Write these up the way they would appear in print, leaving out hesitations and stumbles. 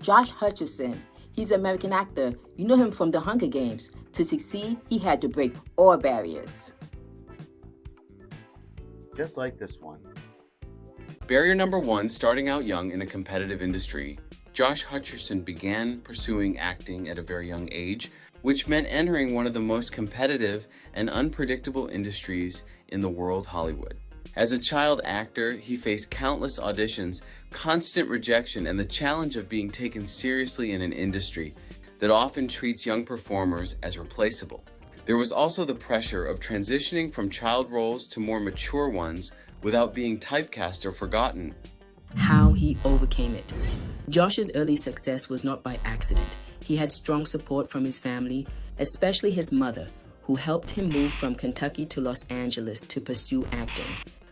Josh Hutcherson. He's an American actor. You know him from The Hunger Games. To succeed, he had to break all barriers. Just like this one. Barrier number 1, starting out young in a competitive industry. Josh Hutcherson began pursuing acting at a very young age, which meant entering one of the most competitive and unpredictable industries in the world, Hollywood. As a child actor, he faced countless auditions, constant rejection, and the challenge of being taken seriously in an industry that often treats young performers as replaceable. There was also the pressure of transitioning from child roles to more mature ones without being typecast or forgotten. How he overcame it. Josh's early success was not by accident. He had strong support from his family, especially his mother, who helped him move from Kentucky to Los Angeles to pursue acting.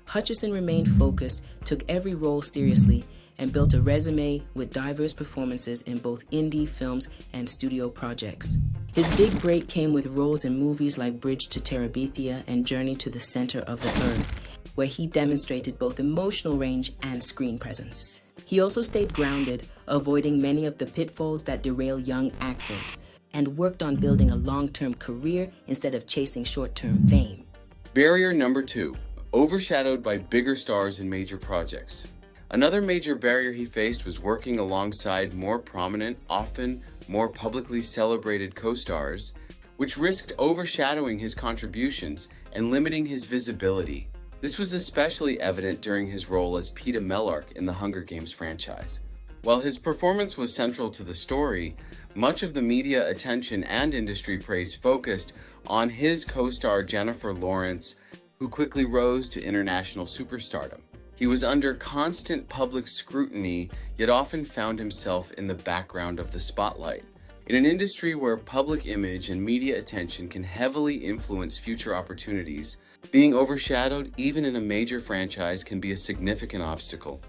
Hutcherson remained focused, took every role seriously, and built a resume with diverse performances in both indie films and studio projects. His big break came with roles in movies like Bridge to Terabithia and Journey to the Center of the Earth, where he demonstrated both emotional range and screen presence. He also stayed grounded, avoiding many of the pitfalls that derail young actors, and worked on building a long-term career instead of chasing short-term fame. Barrier number 2, overshadowed by bigger stars in major projects. Another major barrier he faced was working alongside more prominent, often more publicly celebrated co-stars, which risked overshadowing his contributions and limiting his visibility. This was especially evident during his role as Peeta Mellark in the Hunger Games franchise. While his performance was central to the story, much of the media attention and industry praise focused on his co-star Jennifer Lawrence, who quickly rose to international superstardom. He was under constant public scrutiny, yet often found himself in the background of the spotlight. In an industry where public image and media attention can heavily influence future opportunities, being overshadowed even in a major franchise can be a significant obstacle.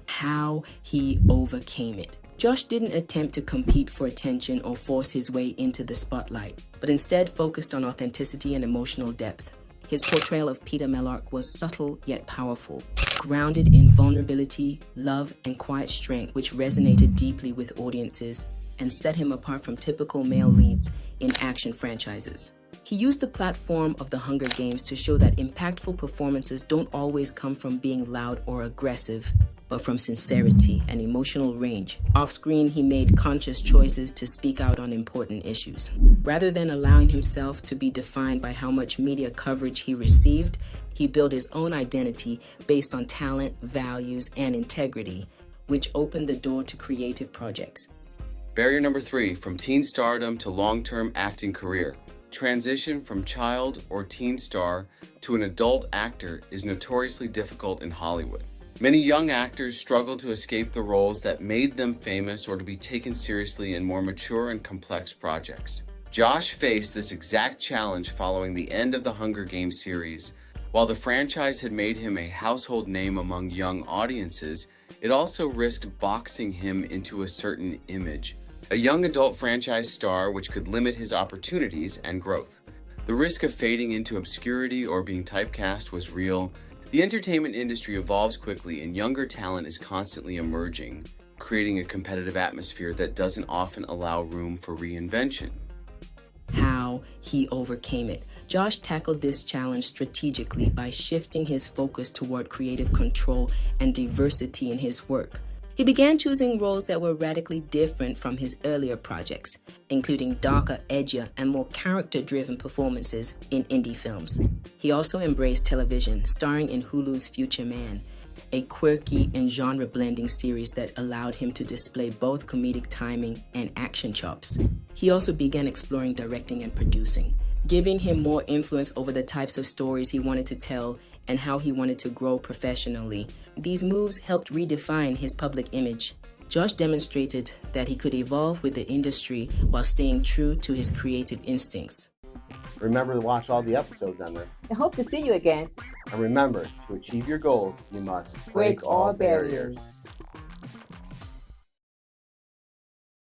How he overcame it. Josh didn't attempt to compete for attention or force his way into the spotlight, but instead focused on authenticity and emotional depth. His portrayal of Peeta Mellark was subtle yet powerful, grounded in vulnerability, love, and quiet strength, which resonated deeply with audiences and set him apart from typical male leads in action franchises. He used the platform of the Hunger Games to show that impactful performances don't always come from being loud or aggressive, but from sincerity and emotional range. Off-screen, he made conscious choices to speak out on important issues. Rather than allowing himself to be defined by how much media coverage he received, he built his own identity based on talent, values, and integrity, which opened the door to creative projects. Barrier number 3, from teen stardom to long-term acting career. Transition from child or teen star to an adult actor is notoriously difficult in Hollywood. Many young actors struggle to escape the roles that made them famous or to be taken seriously in more mature and complex projects. Josh faced this exact challenge following the end of the Hunger Games series. While the franchise had made him a household name among young audiences, it also risked boxing him into a certain image. A young adult franchise star which could limit his opportunities and growth. The risk of fading into obscurity or being typecast was real. The entertainment industry evolves quickly and younger talent is constantly emerging, creating a competitive atmosphere that doesn't often allow room for reinvention. How he overcame it. Josh tackled this challenge strategically by shifting his focus toward creative control and diversity in his work. He began choosing roles that were radically different from his earlier projects, including darker, edgier, and more character-driven performances in indie films. He also embraced television, starring in Hulu's Future Man, a quirky and genre-blending series that allowed him to display both comedic timing and action chops. He also began exploring directing and producing, giving him more influence over the types of stories he wanted to tell and how he wanted to grow professionally. These moves helped redefine his public image. Josh demonstrated that he could evolve with the industry while staying true to his creative instincts. Remember to watch all the episodes on this. I hope to see you again. And remember, to achieve your goals, you must Break all barriers.